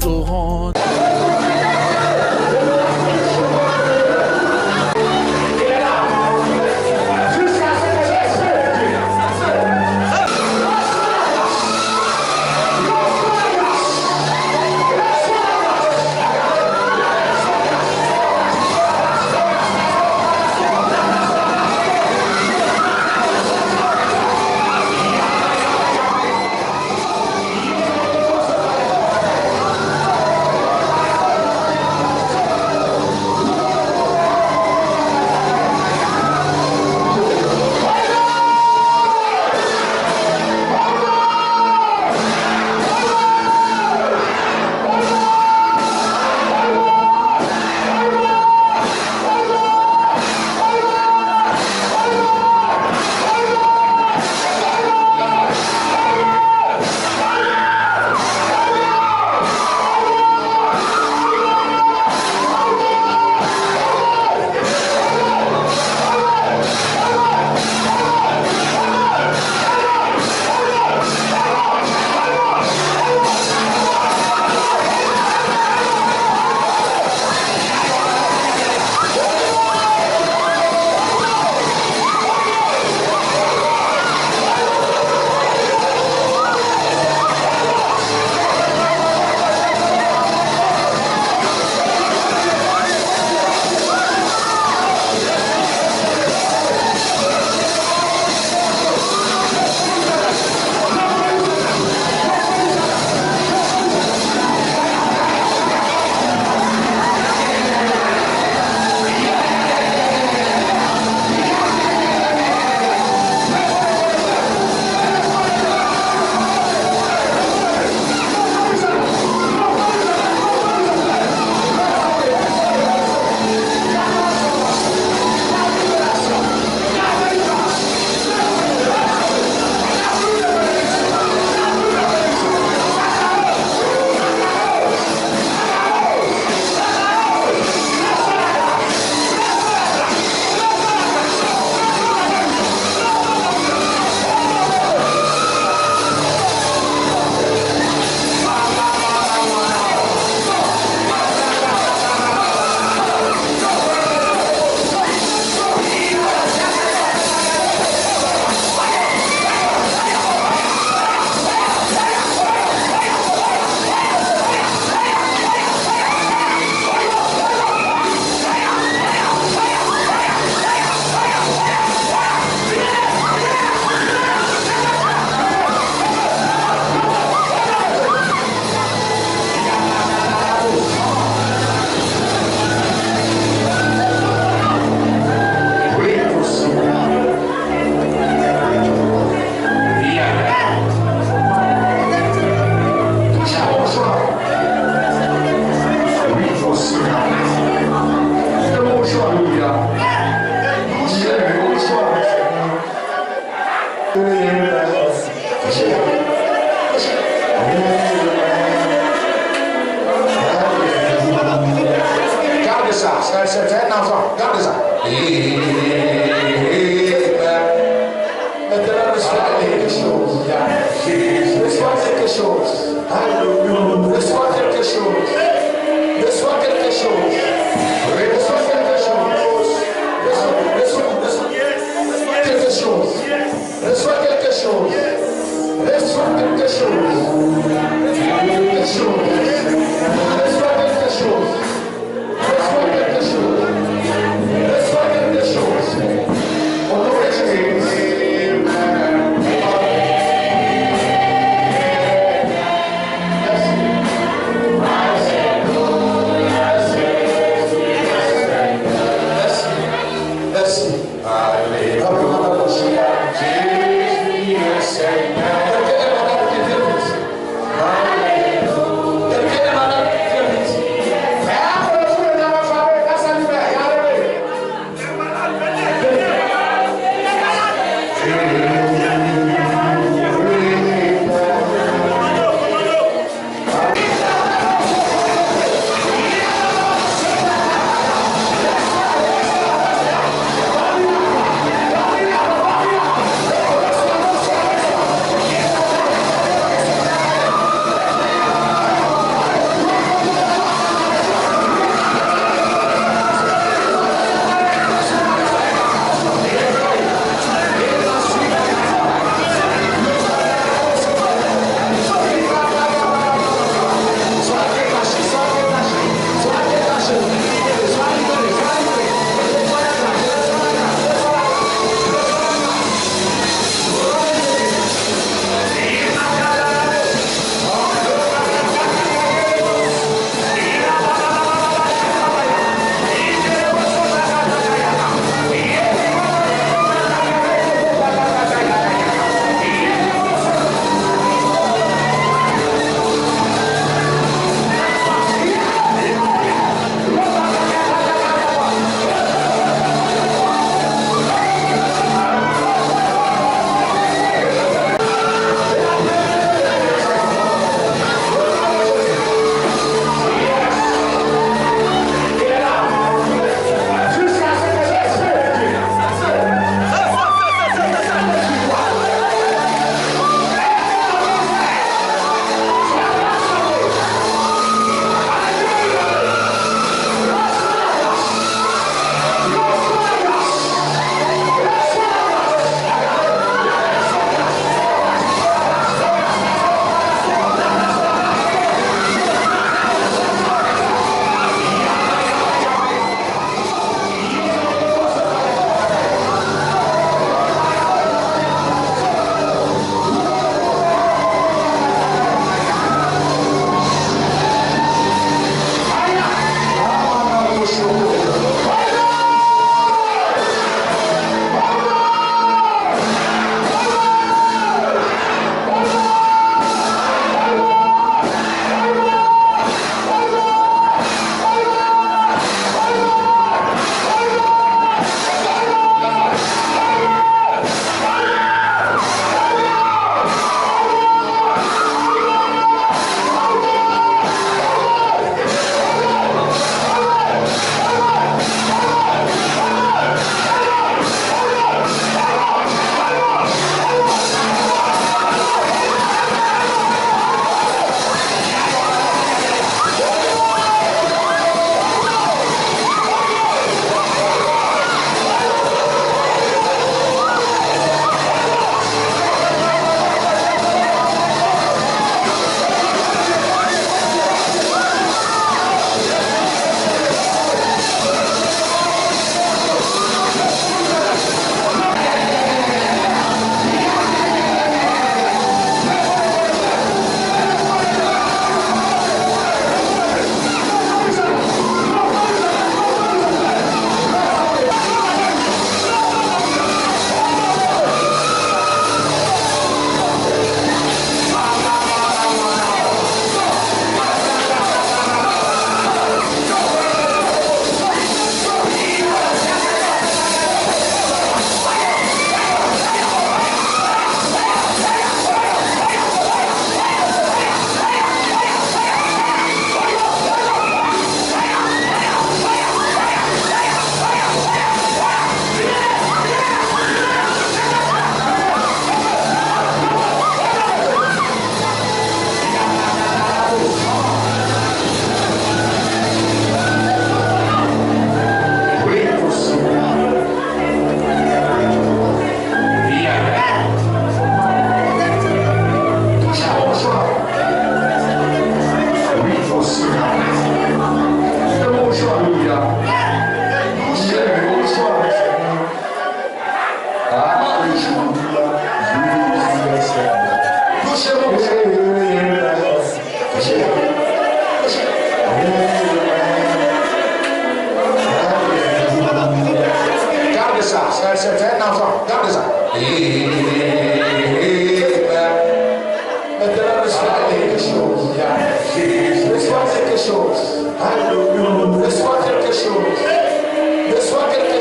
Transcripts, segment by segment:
torrent. Garde ça, c'est un enfant, garde ça. Maintenant, reçois quelque chose. Reçois quelque chose. Reçois quelque chose. Reçois quelque chose. Reçois quelque chose. Reçois quelque chose. Reçois quelque chose. Reçois quelque chose. Quelque chose. Reçois quelque chose. Reçois quelque chose. Reçois quelque chose. Au nom de Jésus. Merci.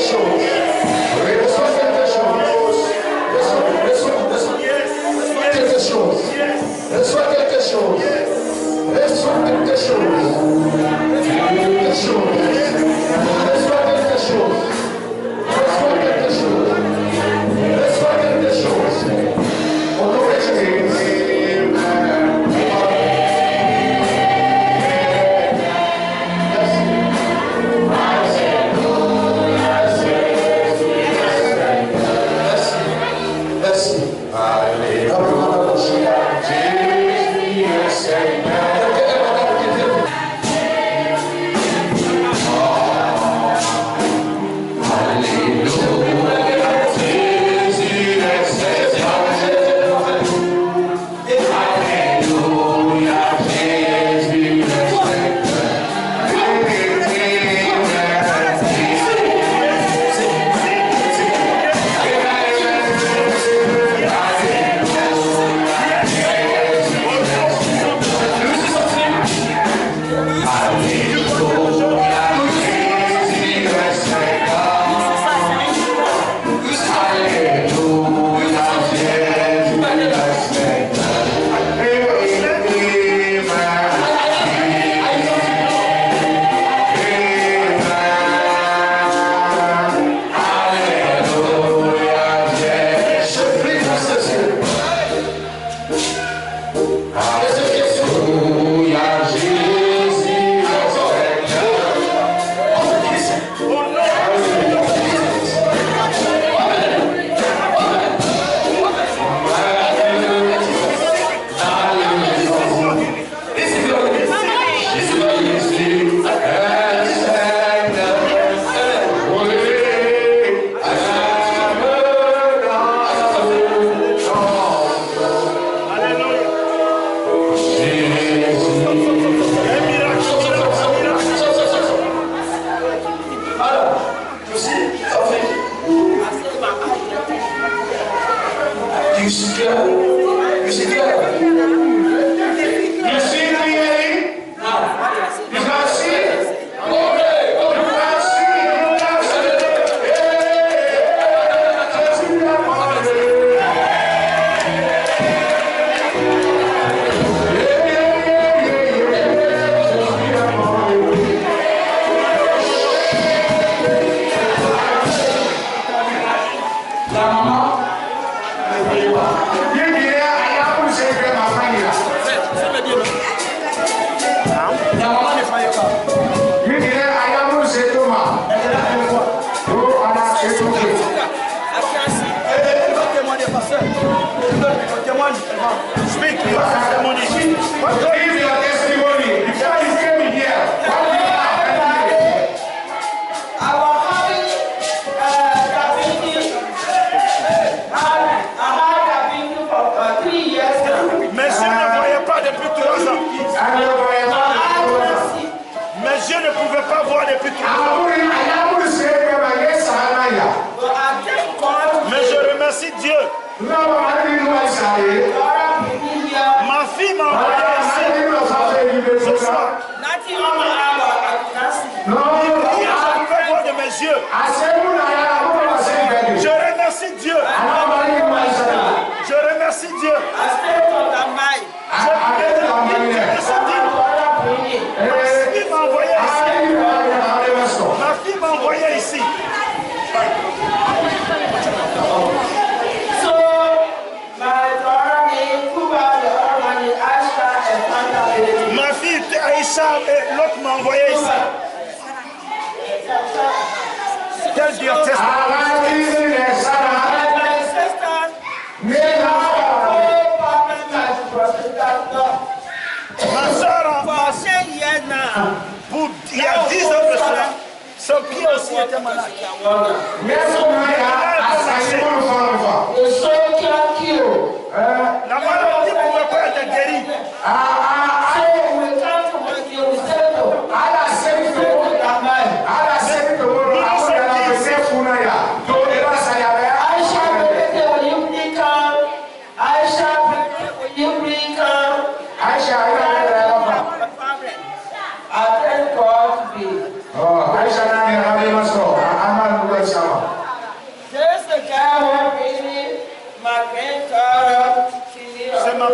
chose. Reçois quelque chose. Quelque chose. Reçois quelque chose. Reçois quelque chose. Quelque chose. Reçois quelque chose. Reçois quelque chose. Reçois quelque chose. Au nom de Jésus.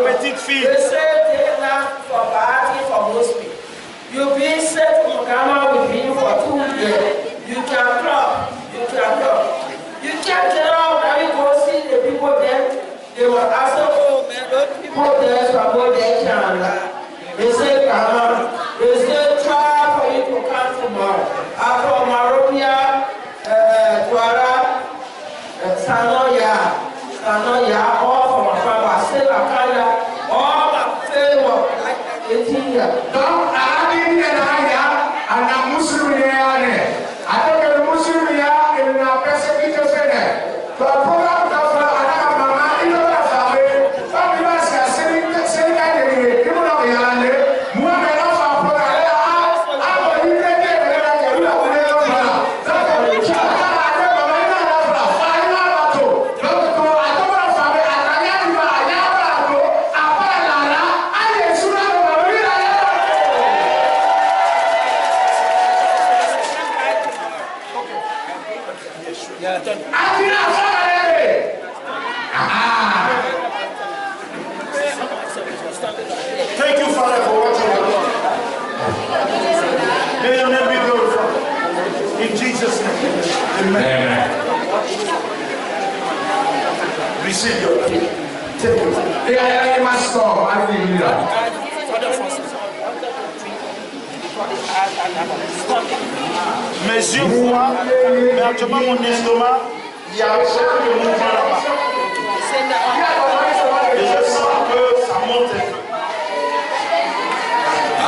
ma petite fille. They say they not for party for Muslim. You've been set in Ghana with him for 2 years. You can club. You can club. You can't get out and you go see the people there. They will ask, oh man, those people there from what they can. They say, they say, try for you to come tomorrow. After Marovia, Tuara, Sanoya, all from my father, Selakaya, all my favor, like 18 years. Don't add in and a Muslim. I don't know Muslim in a persecuted center. But program of Mama, you know that family, family was saying that they were not young. Muhammad of our program, I will be ready to do Thank you, Father, for what you have done. May your name be glorified. In Jesus' name. Amen. Receive your key. Take it. Yeah, you must stop. I will do that. Mes yeux voient, mais actuellement mon estomac, il y a beaucoup de mouvement là-bas. Et je sens que ça monte un peu.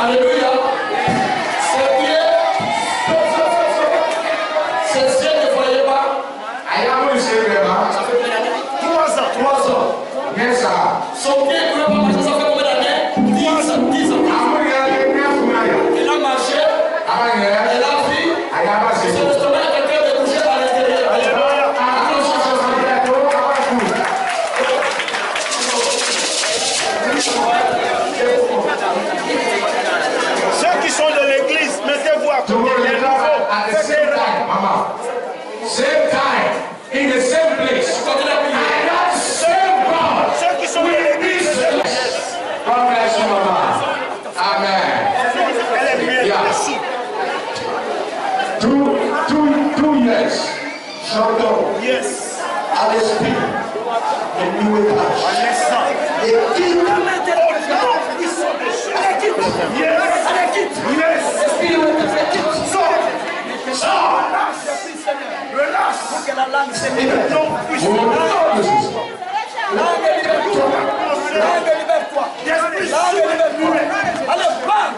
Alléluia. C'est bien. C'est ce que vous ne voyez pas. Ayamo ici vraiment. Ça fait combien d'années? 3 ans. Bien ça. Son pied ne peut pas marcher, ça fait combien d'années? 10 ans. Il a marché. Elle a vu. Son estomac est en train de bouger à l'intérieur. Alléluia. Ceux qui sont de l'église, mettez-vous à côté. Les nouveaux, faites Same time, in the same place. And that same God. ceux qui sont de l'église. God bless you, Mama. Amen. Elle est mienne, Yeah. elle est sous. 2 years. Shut up. Yes. At the speed. And you will touch. En naissant. The king. Oh non, ils sont des chiens. Yes. Yes. The spirit will affect you. Relâche. Pour que la langue se libère. Non, puissant. Libère-toi. Allez, bam.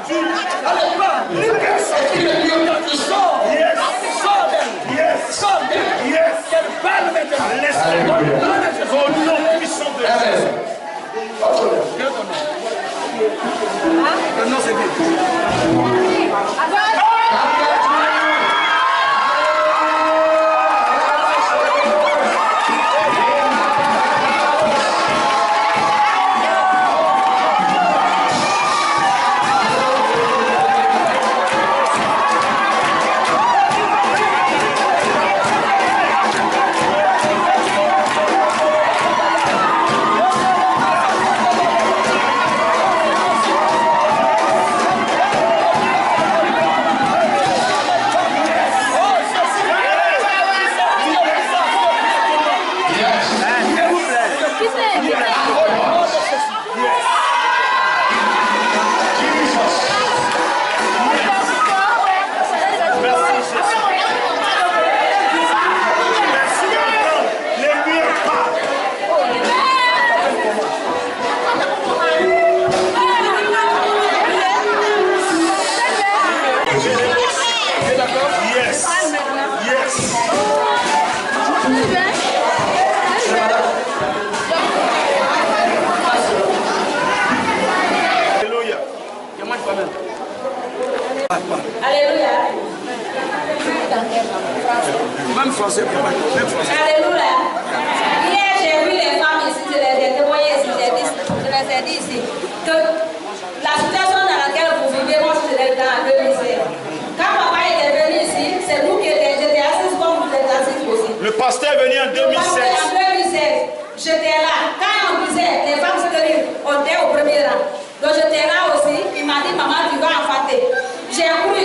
Sors d'elle. Yes. Sors d'elle. Yes. Qu'elle parle maintenant. Laisse-le. Au nom puissant de Jésus. Non, c'est bien. Alléluia. Même français, même français. Alléluia. Hier, j'ai vu les femmes ici, je les ai témoignées ici, je les ai dit ici, que la situation dans laquelle vous vivez, moi je l'ai dans la 2016. Quand papa était venu ici, c'est nous qui étions assis comme vous êtes assis aussi. Le pasteur est venu en 2016. En 2016, j'étais là. Quand on disait, les femmes se tenaient, on Donc j'étais là aussi, il m'a dit maman tu vas enfanter. J'ai cru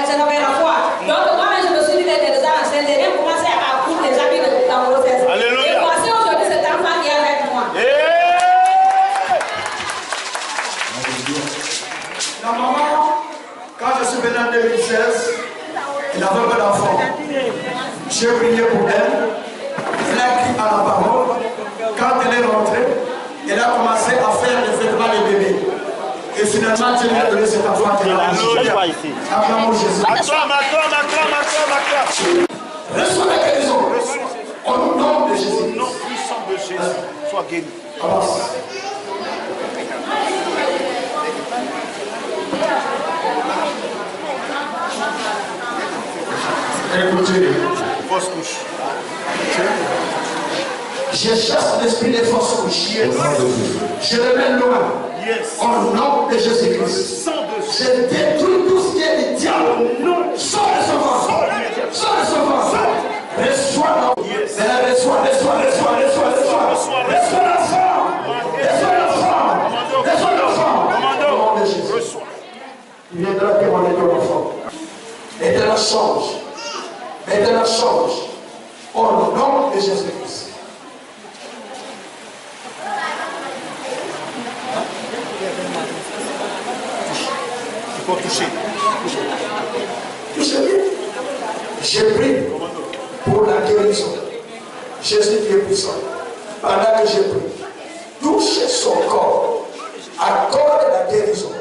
j'avais la foi. Donc moi je me suis dit déjà j'ai déjà commencé à coudre les habits de la grossesse. Alléluia. Et voici aujourd'hui cet enfant qui est avec moi. La maman, quand je suis venu en 2016, elle n'avait pas d'enfant. J'ai prié pour elle, elle a cru à la parole. Quand elle est rentrée, elle a commencé à faire les vêtements des bébés. Et finalement, Dieu lui a donné cet enfant qui est là. Acclamons Jésus. Acclame. Reçois la guérison. Au nom de Jésus. Au nom puissant de Jésus, sois guéri. Avance. Écoutez. Fausse couche. Je chasse l'esprit des fausses couches. Je le mets loin. Yes. Au nom de Jésus-Christ. Je détruis tout ce qui est du diable. Sors de son ventre. Sors de son ventre. Reçois l'enfant. Reçois l'enfant. Au nom de Jésus. Il viendra témoigner ton enfant. Éternel change. Éternel change. Au nom de Jésus-Christ. Il faut toucher. Touchez-le. J'ai pris pour la guérison. Jésus qui est puissant. Pendant que j'ai pris, touchez son corps. Accorde la guérison.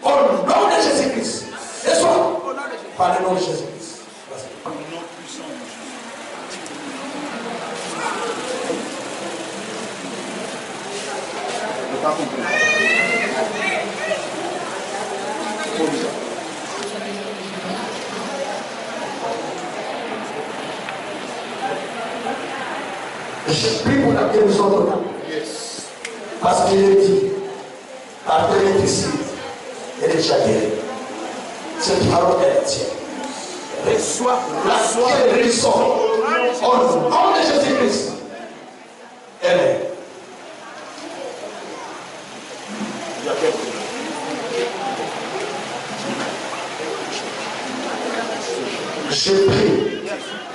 Au nom de Jésus-Christ. Et soit par le nom de Jésus-Christ. Au nom puissant de Jésus. Je n'ai pas compris. Trop bizarre. Je prie pour la guérison de l'âme. Yes. Parce qu'il est dit, par tes ici, elle est déjà guérie. Cette parole est tienne. Reçois la guérison au nom de Jésus-Christ. Elle est.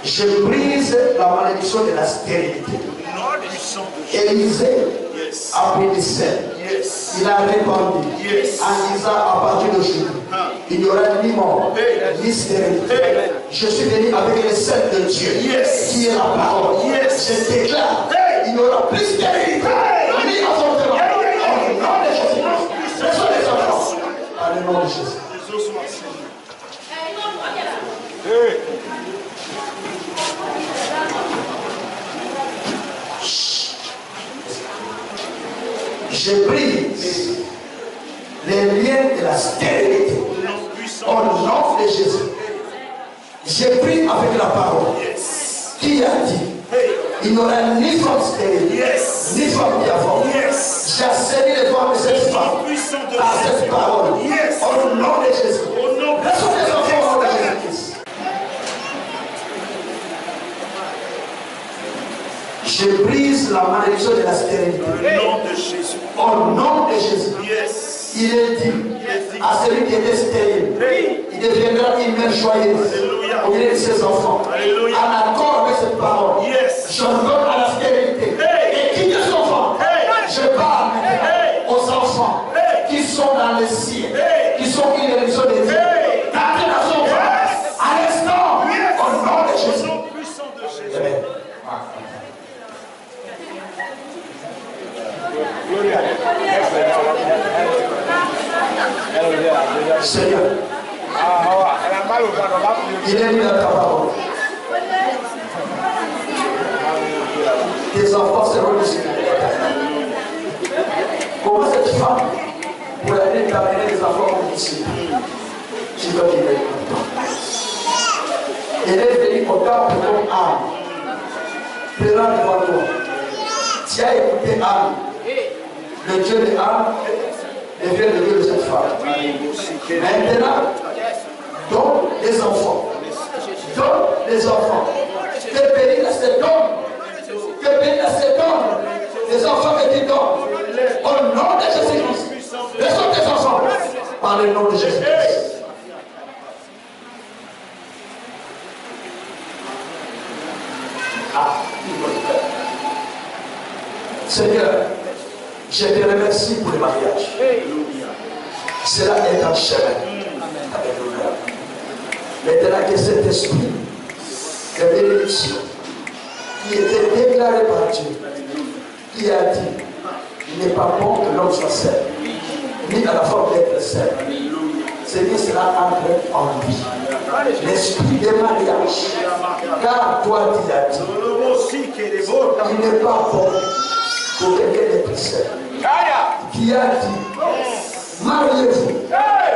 Je brise la malédiction de la stérilité. Élisée a pris du sel. Il a répandu en disant à partir d'aujourd'hui, il n'y aura ni mort, ni stérilité. Je suis venu avec le sel de Dieu, qui est la parole. Je déclare, il n'y aura plus stérilité, ni avortement. Au nom de Jésus. Ce sont les enfants. Par le nom de Jésus. Je brise les liens de la stérilité au nom de Jésus. J'ai pris avec la parole qui a dit il n'y aura ni femme stérile, ni femme diaphone. J'ai assaini les femmes de cette femme par cette parole au nom de Jésus. Laissons les enfants au nom de Jésus-Christ. Je brise la malédiction de la stérilité. Au nom de Jésus. Au nom de Jésus. Il est dit à celui qui était stérile, il deviendra une mère joyeuse au milieu de ses enfants. En accord avec cette parole, je donne à la stérilité et quitte son enfant. Je parle maintenant aux enfants qui sont dans le ciel, qui sont une religion de Dieu. D'entrer dans son ventre à l'instant, au nom de Jésus. Amen. Seigneur, il est mis dans ta parole. Tes enfants seront disciplinés. Comment cette femme pourrait aller t'amener les enfants au disciple? Tu dois dire elle est venue au temple comme âme. Présent devant toi. Tu as écouté âme. Le Dieu de âme devient le Dieu de cette femme. Maintenant, donne les enfants. Donne les enfants. Que bénisse à cet homme. Que bénisse à cet homme. Les enfants que tu donnes. Au nom de Jésus-Christ. par le nom de Jésus-Christ. Seigneur, je te remercie pour le mariage. Cela est un chemin. Alléluia. Maintenant que cet esprit de bénédiction qui était déclaré par Dieu, qui a dit, il n'est pas bon que l'homme soit seul, ni à la forme d'être seul. Seigneur, cela entre en lui. L'esprit de mariage, car toi tu as dit, il n'est pas bon pour quelqu'un d'être seul. Qui a dit, mariez-vous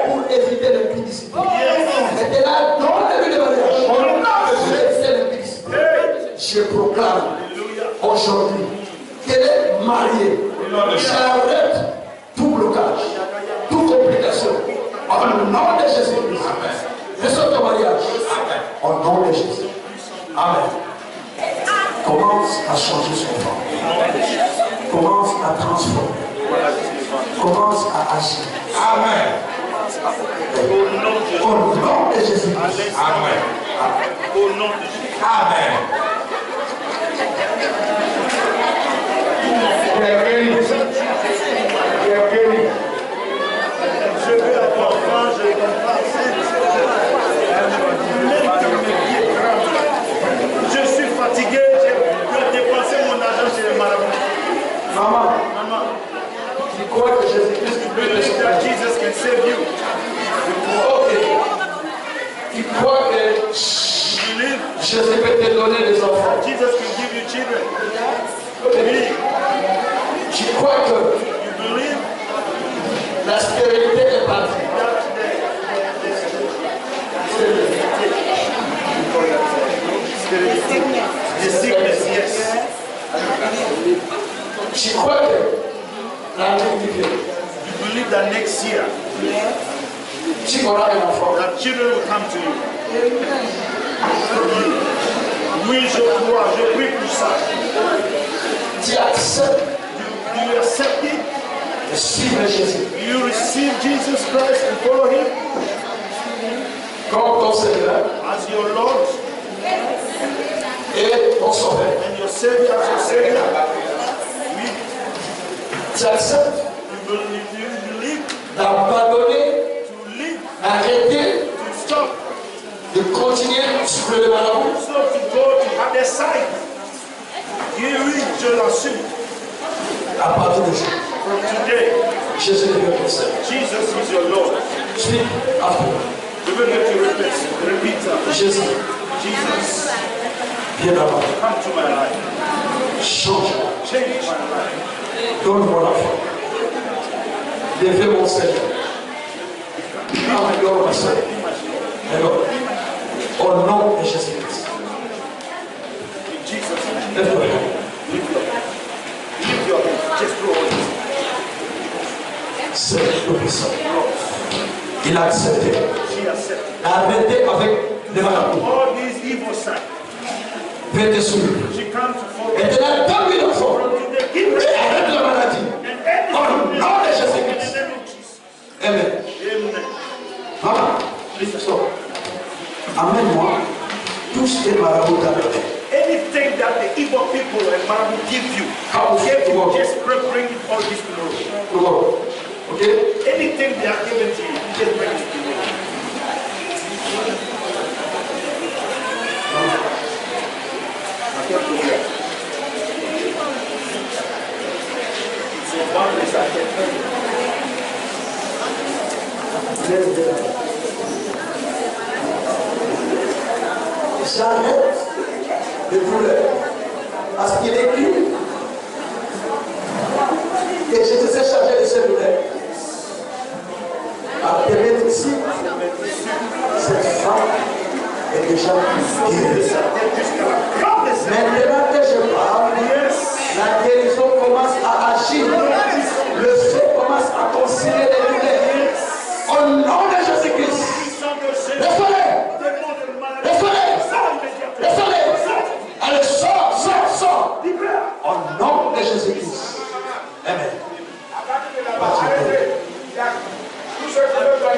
pour éviter l'impudicité. Et là, dans le lieu de mariage, pour éviter l'impudicité, je proclame aujourd'hui qu'elle est mariée. J'arrête tout blocage, toute complication. Au nom de Jésus-Christ. Reçois ton mariage. Au nom de Jésus. Amen. Commence à changer son corps. Commence à transformer. Commence à agir. Amen. Au nom de Jésus-Christ. Amen. Au nom de Jésus. Amen. Je vais avoir faim, je vais passer. Je suis fatigué, je dois dépenser mon argent chez les marabouts. Maman, Maman, tu crois que Jésus-Christ peut te believe that Jesus can save you. Ok. Tu crois que Believe Jésus peut te donner des enfants. Jesus can give you children. Believe. Tu crois que You believe la stérilité est partie. the sickness, yes. Tu crois que l'année qui vient, You believe that next year tu auras un enfant. that children will come to you. Oui, je crois, je prie pour ça. Tu acceptes Do you accept it? de suivre Jésus You receive Jesus Christ and follow him comme ton Seigneur as your Lord et ton Sauveur. and your Savior as your Savior. Oui. Tu acceptes You believe d'abandonner, to live, arrêter to stop, de continuer sur le marabout stop to go to other side. Oui, je l'assume. à partir de Jésus. From today, Jésus devient ton Seigneur. Jesus is your Lord. Suis après. Je veux que tu repeat that. Jésus, Jesus, viens d'abord. come to my life. Change. Change my life. Donne-moi la foi. Levez mon Seigneur. Améliore ma soeur. Alors, au nom de Jésus-Christ. In Jesus' name. Lève-toi. Lift your hand. Just go on. C'est le puissant. Il a accepté. She accepted. Arrêtez avec les marabouts. All these evil signs. Faites te suivre. She comes to follow. Et de la donne-lui l'enfant. From today, give her Et arrête la maladie. and end Au nom de in Jésus-Christ. the name of Jesus. Amen. Amen. Maman, stop. Amène-moi tout ce que les marabouts t'a donné. Anything that the evil people and Marabu give you, just bring it all this tomorrow. Ok? Anything they are given to you, just bring it tomorrow. So one place I can tell you. J'arrête de douleur. Parce qu'il est écrit que je te sais chargé de ces douleurs. À te mettre ici, cette femme est déjà guérie. Maintenant que je parle, la guérison commence à agir. Le feu commence à concilier les douleurs. Au nom de Jésus-Christ. Laissez-les! Laissez-les! Laissez-les! Allez, sors, sors, sors! Au nom de Jésus-Christ. Amen. Tous ceux qui veulent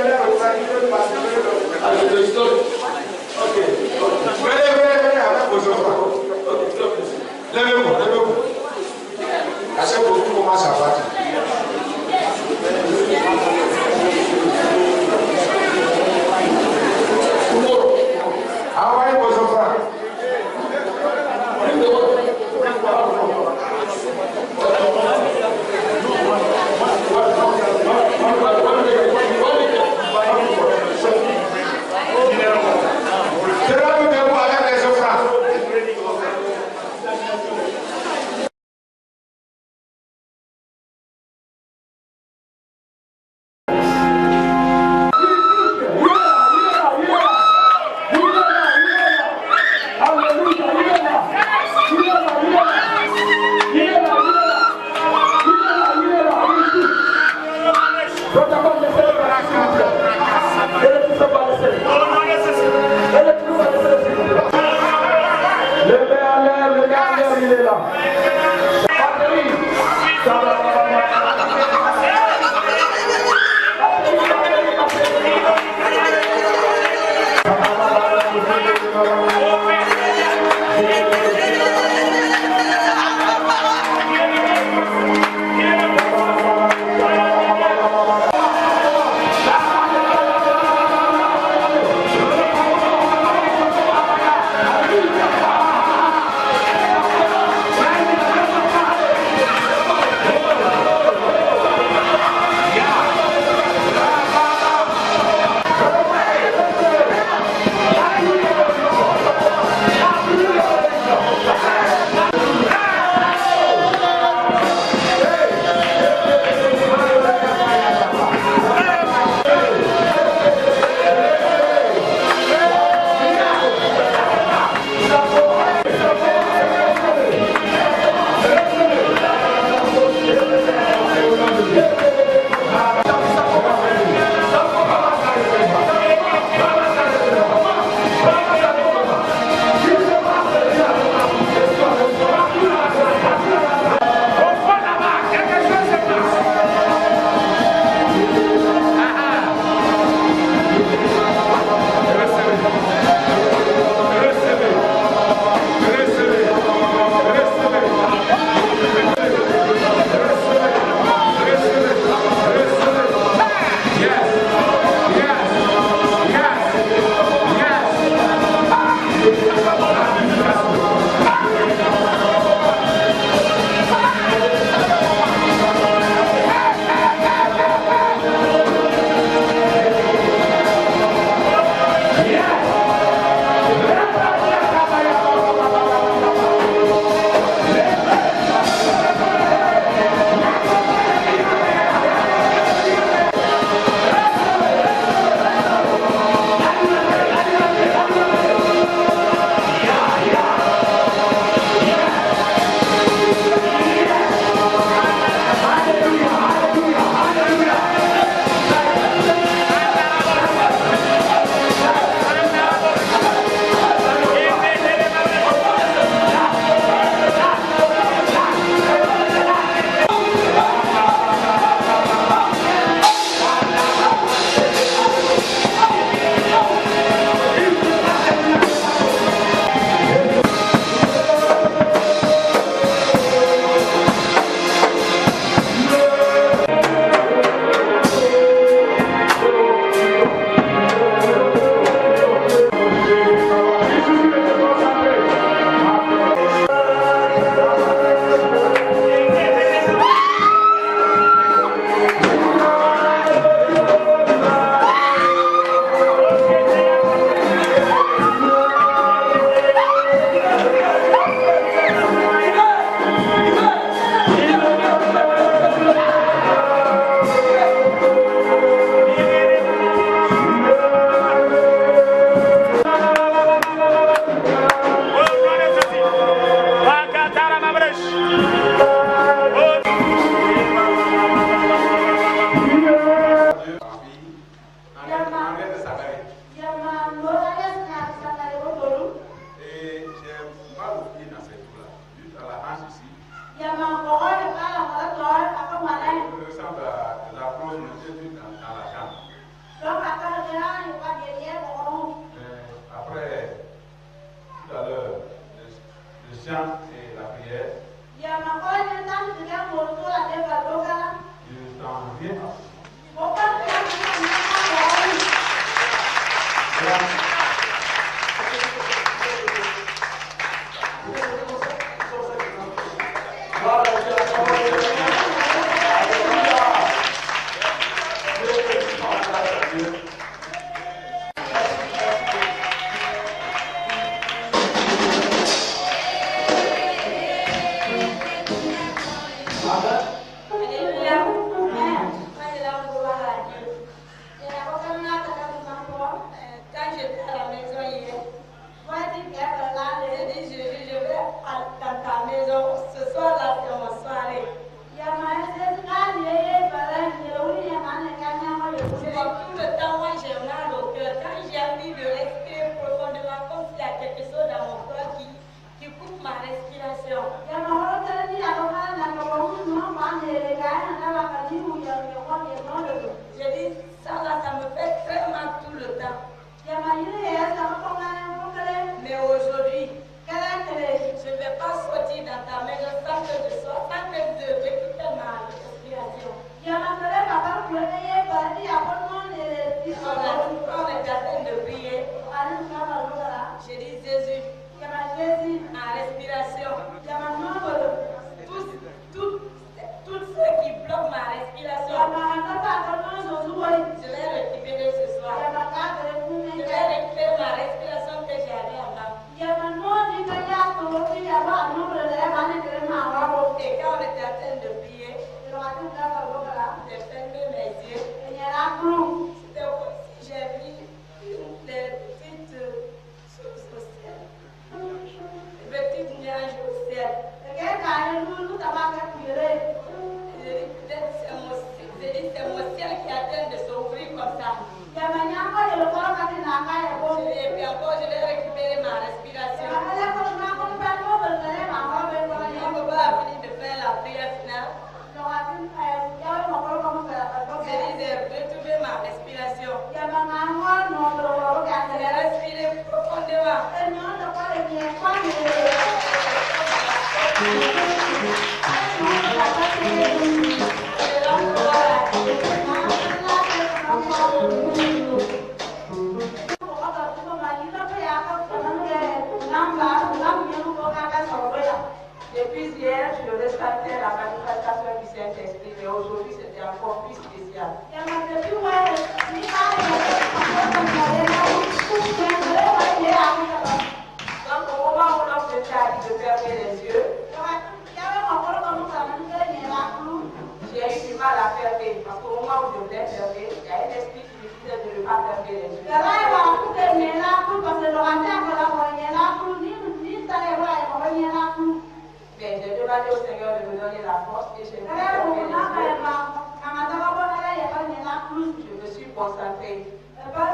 chant et la prière. Ya makanya tan dengan motor ada badokan. Je t'en viens. Bukan yang Depuis hier, je restais la manifestation du Saint-Esprit, mais aujourd'hui c'était encore plus spécial. Donc au moment où l'homme de Dieu a dit de fermer les yeux, j'ai eu du mal à fermer, parce qu'au moment où je voulais fermer, il y a un esprit qui me disait de ne pas fermer les yeux. Mais j'ai demandé au Seigneur de me donner la force et j'ai fermé les yeux. Je me suis concentrée. Quand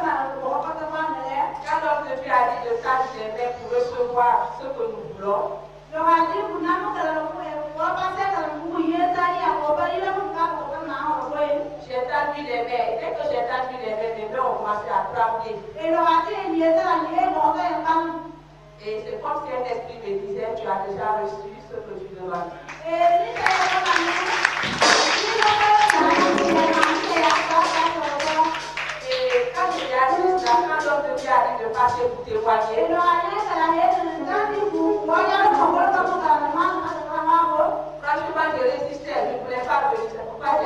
l'homme de Dieu a dit de tâcher les mains pour recevoir ce que nous voulons, j'ai tendu les mains. Et dès que j'ai tendu les mains, mes mains ont commencé à trembler. Et c'est comme si un esprit me disait, tu as déjà reçu ce que tu demandes. Et quand je l'ai assise là, quand l'homme de Dieu a dit de passer pour témoigner, franchement je résistais, je ne voulais pas venir, c'est pourquoi j'ai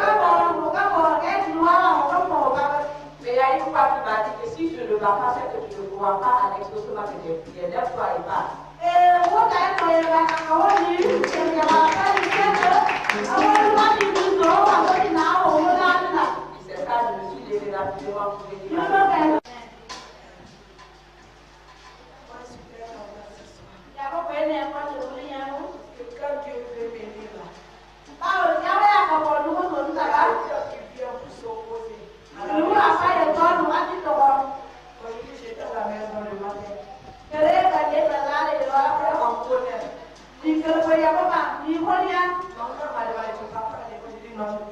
mais il y a une fois qui m'a dit que si je ne vas pas, c'est que tu ne crois pas à l'exaucement de tes prières. Lève-toi et parle. C'est ça, je me suis levée rapidement pour venir. Que quand Dieu veut bénir là, pour s'opposer. Aujourd'hui, j'étais à la maison le matin. En colère. Mon frère m'a demandé de pas faire l'école. J'ai dit non, je ne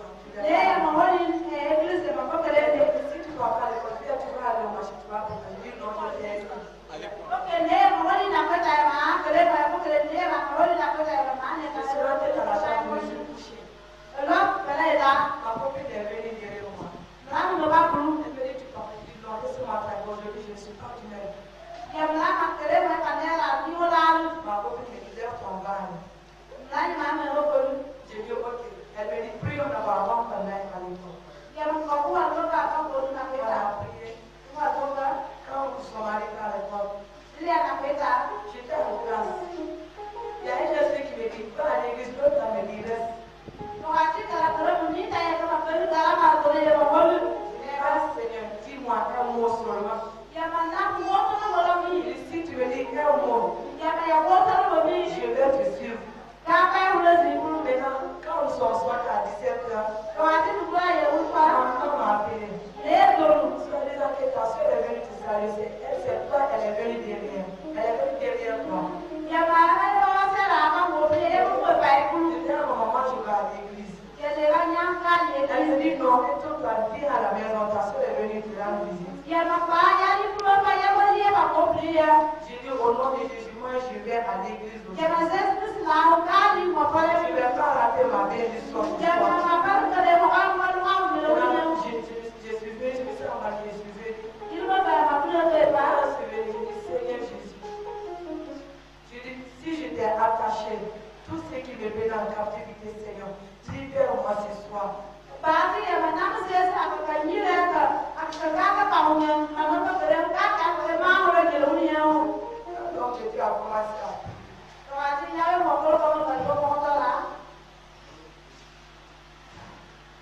si tu ne dois pas l'école, tu vas aller au marché, tu vas pour j'ai dit non, je viens. parle. Nani mama roko. J'ai dit ok. Elle me dit prie on va avant qu'on aille à l'école. Ya mkakua roka hapo na Elle peta. a prié. Kwa roka. Quand nous sommes arrivés à l'école, Ile anapeta. j'étais en classe. Il y a une jeune fille qui me dit, va à l'église, l'autre elle me dit, reste. Wakati kala kala munita ya kama kweli darama atole ya maholu. Je dis, ah Seigneur, dis-moi un mot seulement. Ya mandaku wote na wala Et mi. si tu me dis un mot, Ya ya wote na mi. je vais te suivre. Kaka ya ulezi. Maintenant, quand nous sommes soit à 17h, Wakati tukua ya ufa. on m'a appelé. Leo. Soi-disant que ta soeur est venue te saluer, elle c'est toi, elle est venue derrière. Elle est venue derrière toi. Ya mara ya wasera kama wote ya ufa baiku. J'étais à un moment, je vais à l'église. Ya le ganyanga Elle me dit non, et toute la vie à la maison, ta soeur est venue te rendre visite. ya mafanya ni kuomba ya wali ya makoplia. J'ai dit au nom de Jésus, moi je vais à l'église Ya aujourd'hui. mazetu sina ukali kwa pale. Je ne vais pas rater ma bénédiction. Ya mama kale mo kama lo au lo. Je suis venu, je me suis embarqué, je suis venu. Ilma ba makulo te ba. Je suis venu, je dis Seigneur Jésus. Je dis, si j'étais attaché, tout ce qui me met en captivité, Seigneur, libère-moi ce soir. Baadhi ya manamu sasa akakanyira akakaka pamoja mama bere kaka kwa mama wale yao. Donc je dis à commencer à Wakati yawe mokoro kama ndio motala.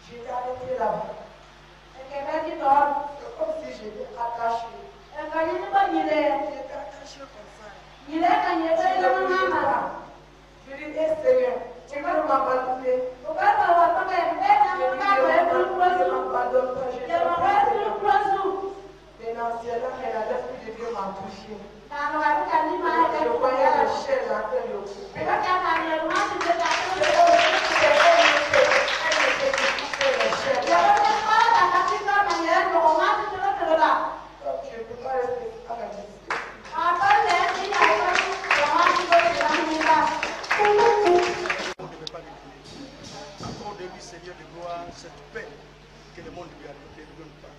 j'étais arrêté là-bas. Ekebeji dor. C'est comme si j'étais attaché. Ekanyini ba nyile. J'étais attaché comme ça. Nyile kanyebe ila mama. Je dis, eh Seigneur, tu vas m'abandonner. Ukaba wa paka mbena mkaka wetu kwazu. Ya mwetu kwazu. Maintenant, c'est là que la lettre de Dieu m'a touché. Na wakati ni mama Je voyais la chair dans le cou. Ekaka kanya mama tete. Ya wote kwa katika maneno kwa mama tete. Je ne peux pas rester à la distance. Apale ni hapo kwa mama tete. On ne peut pas l'écouter. Accorde-lui, Seigneur de gloire, cette paix que le monde lui ne donne pas.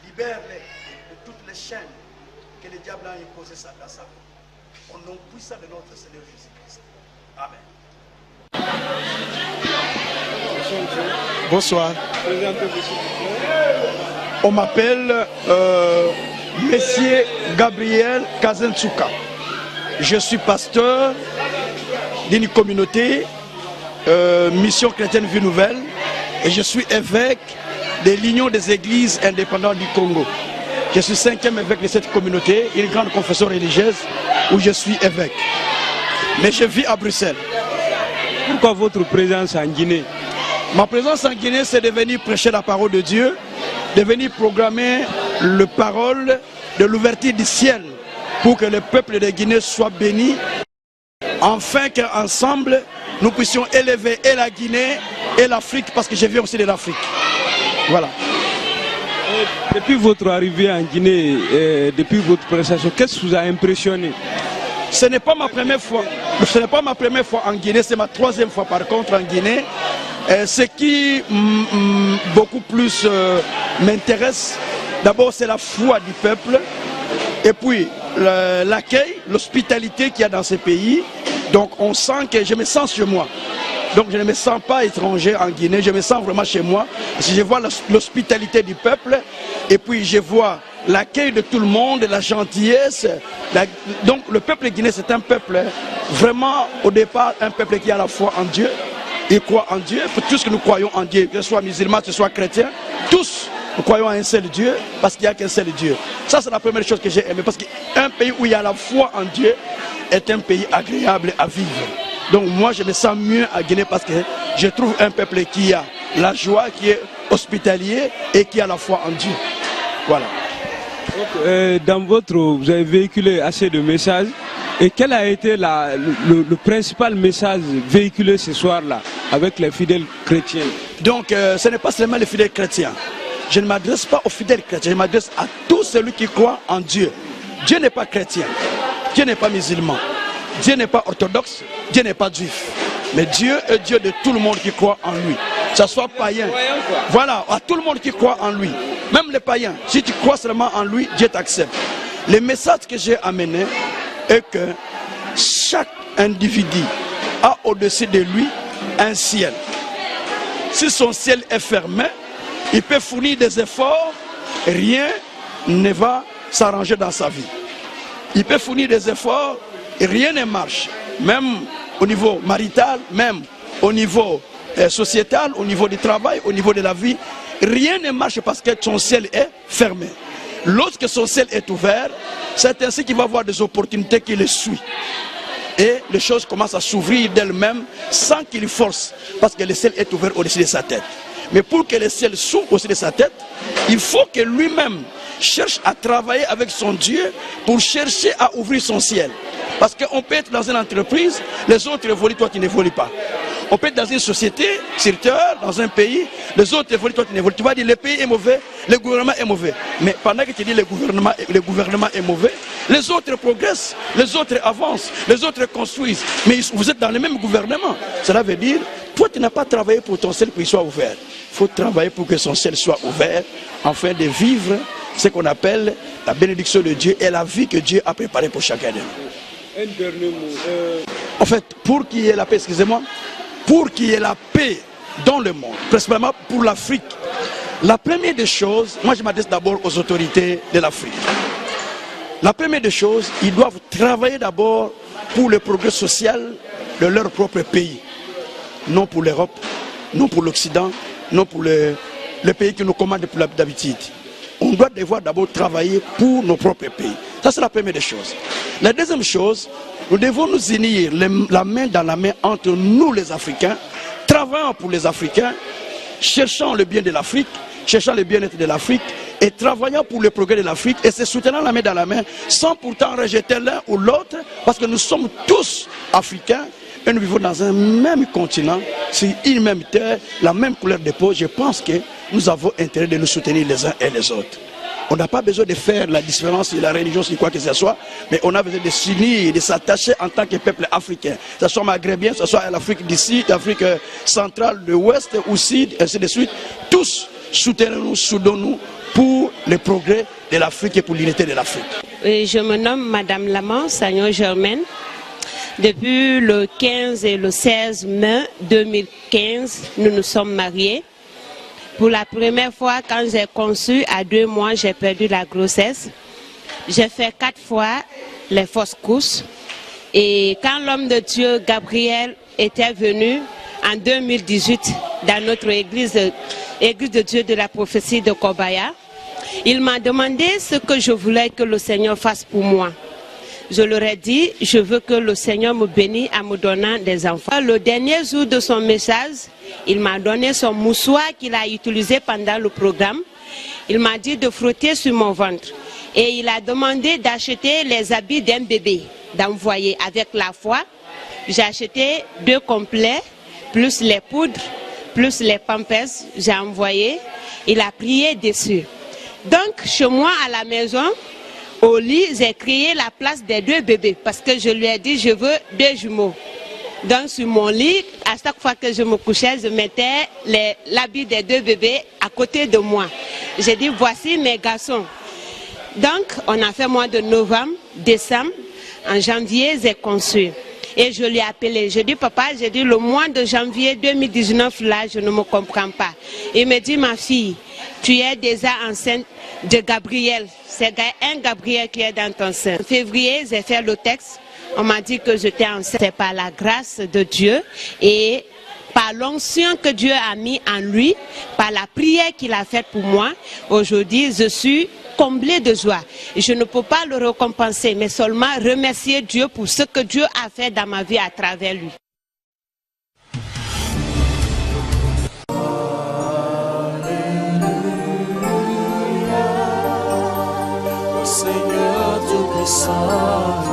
Libère-les de toutes les chaînes que le diable a imposées dans sa vie. Au nom puissant de notre Seigneur Jésus-Christ. Amen. Bonsoir. On m'appelle Monsieur Gabriel Kazentsuka. Je suis pasteur d'une communauté, Mission Chrétienne Vie Nouvelle, et je suis évêque de l'Union des Églises indépendantes du Congo. Je suis 5e évêque de cette communauté, une grande confession religieuse où je suis évêque. Mais je vis à Bruxelles. Pourquoi votre présence en Guinée? Ma présence en Guinée, c'est de venir prêcher la parole de Dieu, de venir programmer le parole de l'ouverture du ciel pour que le peuple de Guinée soit béni, afin qu'ensemble nous puissions élever et la Guinée et l'Afrique, parce que je viens aussi de l'Afrique. Voilà. Depuis votre arrivée en Guinée, depuis votre prestation, qu'est-ce qui vous a impressionné? Ce n'est pas ma première fois. Ce n'est pas ma première fois en Guinée, c'est ma 3e fois par contre en Guinée. Ce qui beaucoup plus m'intéresse, d'abord c'est la foi du peuple, et puis l'accueil, l'hospitalité qu'il y a dans ces pays. Donc on sent que je me sens chez moi. Donc je ne me sens pas étranger en Guinée, je me sens vraiment chez moi. Parce que je vois l'hospitalité du peuple, et puis je vois l'accueil de tout le monde, la gentillesse. Donc le peuple guinéen, c'est un peuple vraiment au départ, un peuple qui a la foi en Dieu. Il croit en Dieu, pour tous que nous croyons en Dieu, que ce soit musulman, que ce soit chrétien, tous nous croyons à un seul Dieu, parce qu'il n'y a qu'un seul Dieu. Ça c'est la première chose que j'ai aimé, parce qu'un pays où il y a la foi en Dieu est un pays agréable à vivre. Donc moi je me sens mieux à Guinée parce que je trouve un peuple qui a la joie, qui est hospitalier et qui a la foi en Dieu. Voilà. Donc, vous avez véhiculé assez de messages. Et quel a été le principal message véhiculé ce soir-là avec les fidèles chrétiens? Donc ce n'est pas seulement les fidèles chrétiens. Je ne m'adresse pas aux fidèles chrétiens, je m'adresse à tous ceux qui croient en Dieu. Dieu n'est pas chrétien, Dieu n'est pas musulman, Dieu n'est pas orthodoxe, Dieu n'est pas juif. Mais Dieu est Dieu de tout le monde qui croit en lui. Que ce soit païen. Voilà, à tout le monde qui croit en lui. Même les païens, si tu crois seulement en lui, Dieu t'accepte. Le message que j'ai amené est que chaque individu a au-dessus de lui un ciel. Si son ciel est fermé, il peut fournir des efforts, rien ne va s'arranger dans sa vie. Il peut fournir des efforts et rien ne marche. Même au niveau marital, même au niveau sociétal, au niveau du travail, au niveau de la vie, rien ne marche parce que son ciel est fermé. Lorsque son ciel est ouvert, c'est ainsi qu'il va avoir des opportunités qui le suivent. Et les choses commencent à s'ouvrir d'elles-mêmes sans qu'il force, parce que le ciel est ouvert au-dessus de sa tête. Mais pour que le ciel s'ouvre au-dessus de sa tête, il faut que lui-même cherche à travailler avec son Dieu pour chercher à ouvrir son ciel. Parce qu'on peut être dans une entreprise, les autres évoluent, toi tu n'évolues pas. On peut être dans une société, sur terre, dans un pays, les autres évoluent, toi tu n'évolues. Tu vas dire le pays est mauvais, le gouvernement est mauvais. Mais pendant que tu dis le gouvernement est mauvais, les autres progressent, les autres avancent, les autres construisent. Mais vous êtes dans le même gouvernement. Cela veut dire, toi tu n'as pas travaillé pour ton ciel pour qu'il soit ouvert. Il faut travailler pour que son ciel soit ouvert, afin de vivre ce qu'on appelle la bénédiction de Dieu et la vie que Dieu a préparée pour chacun de nous. Un dernier mot. En fait, pour qu'il y ait la paix, excusez-moi, pour qu'il y ait la paix dans le monde, principalement pour l'Afrique, la première des choses, moi je m'adresse d'abord aux autorités de l'Afrique. La première des choses, ils doivent travailler d'abord pour le progrès social de leur propre pays. Non pour l'Europe, non pour l'Occident, non pour le pays qui nous commande d'habitude. On doit devoir d'abord travailler pour nos propres pays. Ça, c'est la première des choses. La deuxième chose, nous devons nous unir la main dans la main entre nous les Africains, travaillant pour les Africains, cherchant le bien de l'Afrique, cherchant le bien-être de l'Afrique et travaillant pour le progrès de l'Afrique et se soutenant la main dans la main sans pourtant rejeter l'un ou l'autre parce que nous sommes tous Africains et nous vivons dans un même continent, sur une même terre, la même couleur de peau. Je pense que nous avons intérêt de nous soutenir les uns et les autres. On n'a pas besoin de faire la différence de la religion, sur quoi que ce soit, mais on a besoin de s'unir, de s'attacher en tant que peuple africain. Que ce soit maghrébien, que ce soit l'Afrique du Sud, l'Afrique centrale, de l'Ouest ou Sud, ainsi de suite. Tous soutenons-nous, soudons-nous pour le progrès de l'Afrique et pour l'unité de l'Afrique. Je me nomme Madame Lamant, Sagnon Germaine. Depuis le 15 et le 16 mai 2015, nous nous sommes mariés. Pour la première fois, quand j'ai conçu, à 2 mois, j'ai perdu la grossesse. J'ai fait 4 fois les fausses couches. Et quand l'homme de Dieu, Gabriel, était venu en 2018 dans notre église de Dieu de la prophétie de Kobaya, il m'a demandé ce que je voulais que le Seigneur fasse pour moi. Je leur ai dit, je veux que le Seigneur me bénisse en me donnant des enfants. Le dernier jour de son message, il m'a donné son moussoir qu'il a utilisé pendant le programme. Il m'a dit de frotter sur mon ventre. Et il a demandé d'acheter les habits d'un bébé, d'envoyer avec la foi. J'ai acheté 2 complets, plus les poudres, plus les pampers. J'ai envoyé. Il a prié dessus. Donc, chez moi à la maison, au lit, j'ai créé la place des 2 bébés parce que je lui ai dit je veux 2 jumeaux. Donc sur mon lit, à chaque fois que je me couchais, je mettais l'habit des 2 bébés à côté de moi. J'ai dit voici mes garçons. Donc on a fait mois de novembre, décembre, en janvier j'ai conçu. Et je lui ai appelé, je dis papa, j'ai dit le mois de janvier 2019 là, je ne me comprends pas. Il me dit ma fille, tu es déjà enceinte de Gabriel. C'est un Gabriel qui est dans ton sein. En février, j'ai fait le texte. On m'a dit que j'étais enceinte. C'est par la grâce de Dieu et par l'onction que Dieu a mis en lui, par la prière qu'il a faite pour moi. Aujourd'hui, je suis comblée de joie. Je ne peux pas le récompenser, mais seulement remercier Dieu pour ce que Dieu a fait dans ma vie à travers lui. Seigneur Tout-Puissant,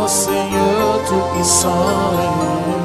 Seigneur Tout-Puissant.